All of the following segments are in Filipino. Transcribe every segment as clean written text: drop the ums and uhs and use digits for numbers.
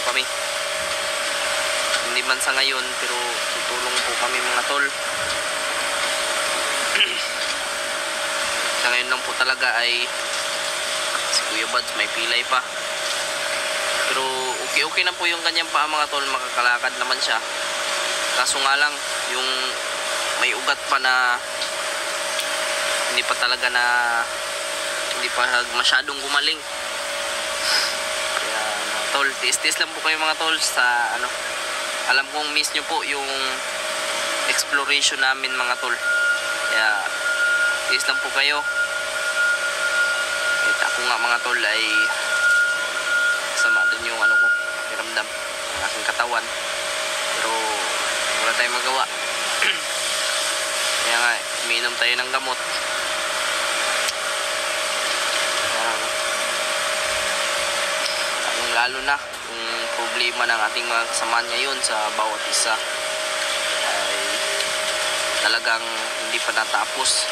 kami. Hindi man sa ngayon, pero tutulong po kami mga tol. Sa ngayon lang po talaga ay si Kuya Buds may pilay pa. Pero okay na po yung kanyang paa mga tol, makakalakad naman siya. Kaso nga lang, yung may ugat pa na hindi pa masyadong gumaling. Kaya mga tol, tiis-tiis lang po kayo mga tol sa ano. Alam kong miss nyo po yung exploration namin mga tol. Kaya tiis lang po kayo. At ako nga mga tol ay sama din yung ano ko, pakiramdam ng aking katawan. Pero wala tayong magawa. Kaya nga, umiinom tayo ng gamot. Lalo na yung problema ng ating mga kasamahan ngayon sa bawat isa ay talagang hindi pa natapos.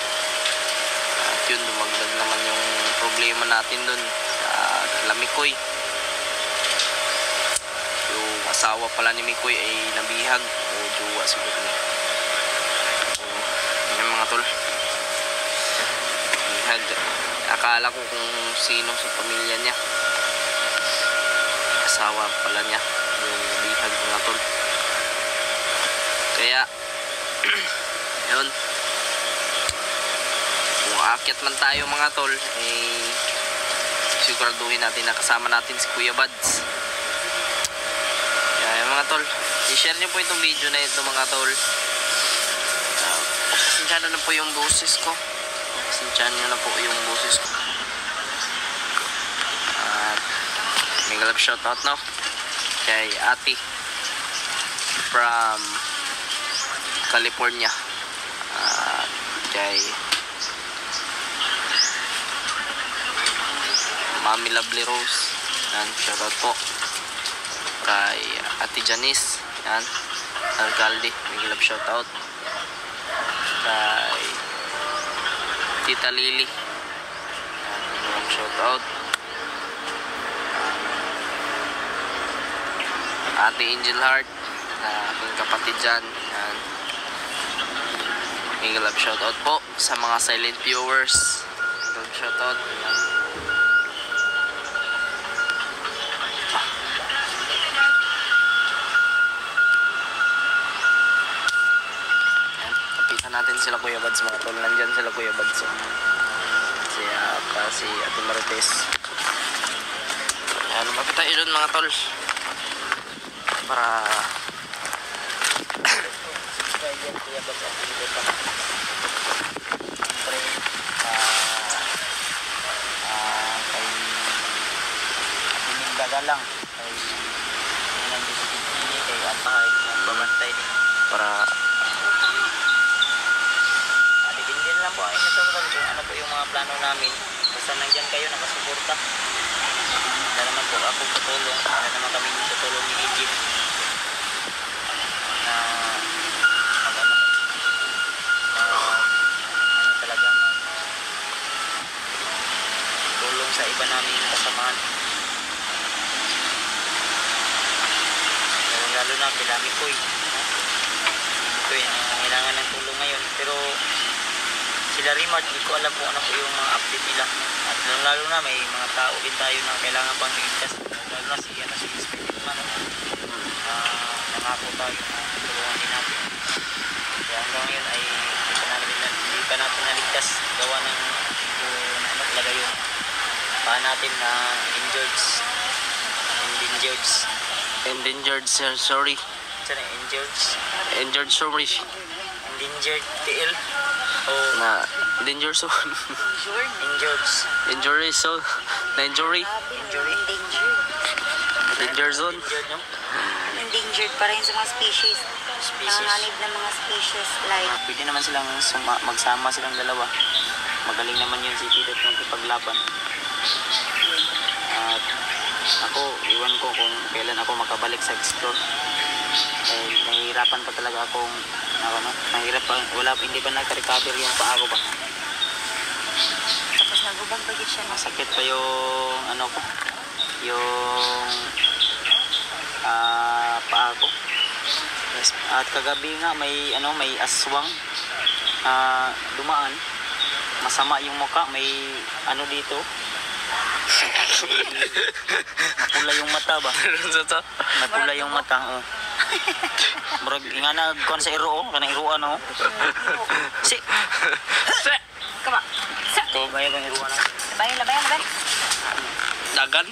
At yun, dumagdag naman yung problema natin dun sa Mikoy. Yung asawa pala ni Mikoy ay nabihag o jowa siguro niya. Yan mga tol, nabihag. Akala ko kung sino sa pamilya niya, asawa pala niya yung nabihag mga tol. Kaya yun, kung aakyat man tayo mga tol, siguraduhin natin na kasama natin si Kuya Buds. Kaya mga tol, i-share nyo po itong video na ito mga tol. Pasensyahan na po yung boses ko. Pasensyahan nyo na po yung boses ko. Mega love shoutout no kay Ate from California, kay Mami Lovely Rose, yan, shoutout po kay Ate Janice, yan, Alcalde, mega love shoutout kay Tita Lily, yan, mega love shoutout Ate Angel Heart, aking kapatid dyan. Yan. Mega love shoutout po sa mga silent viewers. Mega love shoutout. Yan. Kapitan natin sila Kuya Buds mga tol. Nandyan sila Kuya Buds. Si Ate Marites. Yan. Lumapit tayo dun mga tol. Para Kuya Buds ang dito pa. Siyempre kay Mindaga lang kay nandito si Pili kay Atay nagbabantay din para dipindin lang po ay natutunan kung ano po yung mga plano namin. Basta nandyan kayo nakasuporta. Wala naman po ako tutulong, wala naman kami tutulong ni Engine na talaga tulong sa iba namin kasamahan. Lalo na kila Mikoy. Mikoy nangangailangan ng tulong ngayon, pero sila Rimart, hindi ko alam kung ano po yung mga update nila. At lalo na may mga tao din tayo na kailangan pang ligtas. Lalo na si Inspector man. Nangako tayo na tulungan din natin. Kaya hanggang ngayon ay hindi pa natin naligtas. Gawa ng ano talaga yung paa natin na endangered, sorry. Sana endangered sorry. Endangered TL. Na danger zone. Injury zone. Injury zone. Endangered pa rin sa mga species. Nanganganib ng mga species like pwede naman silang magsama silang dalawa. Magaling naman yun si Tito magpaglaban. At ako, iwan ko kung kailan ako makabalik sa explore. Nahihirapan pa talaga akong mahirap pa, hindi pa nagka-recover yung paa ko ba. Tapos nagubang bagit siya. Masakit pa yung ano ko, yung At kagabi nga may may aswang dumaan. Masama yung mukha, may dito. Mapula yung mata ba? Mapula yung mata, oh. Murag nga na kon sa iro, kanang iruan oh. Si. Kama. Sa. To gaya bang iruan na. Labayan. Dagan.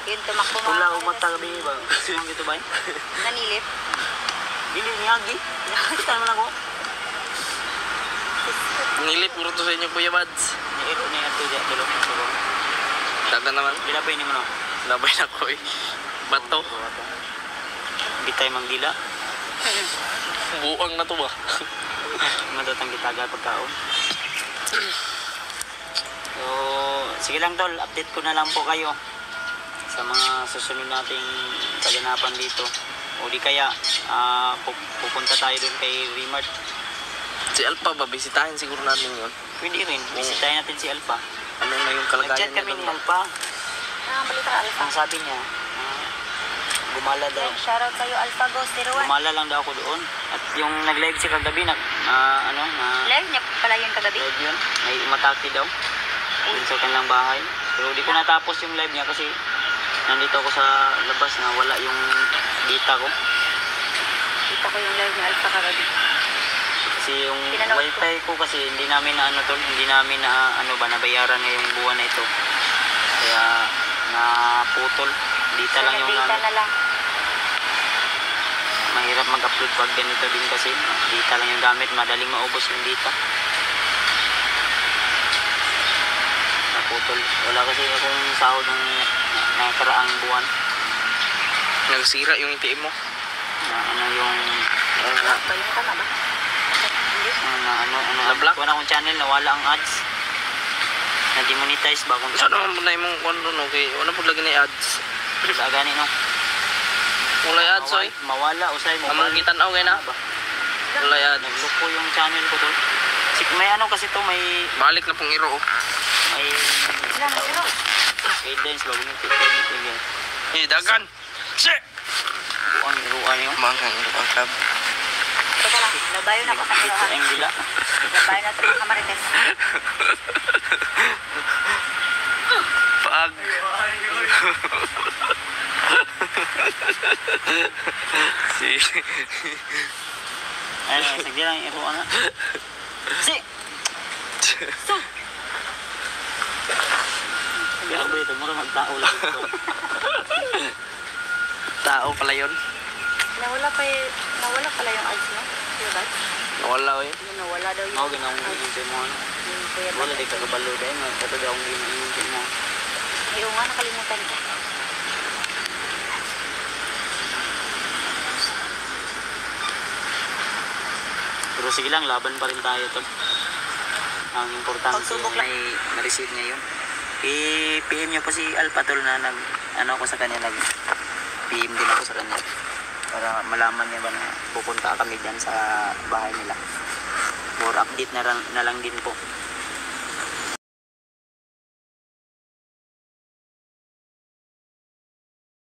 Yun, tumakbo mga. Pula ang mata gabi ba? Sino gitu ba? Nanilip. Dili niyagi. Kita man ako. Nilip puro to sa inyo Kuya Bads. Ni iro ni ato diya tulo. Dagan naman. Dilapay ni mo no. Labay na ko eh. Bato. Bitay manggila. Buang na to ba? Madatang gitaga pagkaon. So, sige lang tol, update ko na lang po kayo sa mga susunod nating kaganapan dito. O di kaya, pupunta tayo doon kay Remart. Si Alpha ba? Bisitahin siguro natin yun. Pwede rin, bisitahin natin si Alpha. Ano na yung kalagayan Nag-chat kami ni doon? Alpha. Balita Alpha. Ang sabi niya, gumala daw. Shoutout kayo Alpha Ghost 01. Gumala lang daw ako doon. At yung nag-live siya kagabi, Live niya pala yun kagabi. live yun. May umatake daw. Dun sa kanilang bahay. Pero di ko natapos yung live niya kasi nandito ako sa labas na wala yung data ko. Kita ko yung live ni Alpha kagabi. Kasi yung Pinanood ko. wifi ko kasi hindi namin na hindi namin na nabayaran ngayong buwan na ito. Kaya naputol. Data lang yung Data na lang. mahirap mag-upload pag ganito din kasi data lang yung gamit, madaling maubos yung data. Naputol. Wala kasi akong sahod ng nakaraang buwan. Nagsira yung ATM mo. Na yung Ba yun tama ba? Hindi. Na-block? Kung akong channel nawala ang ads. Na-demonetize ba kung Saan naman mo na yung kung ano, okay? Wala po lagi na yung ads. Sa gani no. Wala yung ads, oy. Mawala usay mo. Amang gitanaw kayo na. Wala yung ads. Nagluko yung channel ko tol. May kasi to may Balik na pong iro. may Ilan na sila? guidelines ba ganun. Eh, dagan! Shit! Buang iruan yun. Manghang iro ang kab. Teka lang, labayo na ako sa kilohan. Ang gila. Labayo na ito mga kamarites. Pag. Si. Ay, sige lang iruan na. Si. So. Kaya ba ito, mura magtao lang ito. Tao pala yun. Nawala pala yung ads mo. Kuya Bats? Nawala eh. Nawala daw yung Ako ginawang ginuntin mo. yung Kuya Wala Bats. di kakabalo dahil nga. Ito daw ang ginuntin mo. Ay, oo nga, nakalimutan ko. Pero sige lang, laban pa rin tayo to. Ang importante Pagsubok lang. ay na-receive niya yun. I-PM niyo po si Alpha Tol na ako sa kanya, nag-PM din ako sa kanya. Para malaman niya ba na pupunta kami dyan sa bahay nila. For update na lang din po.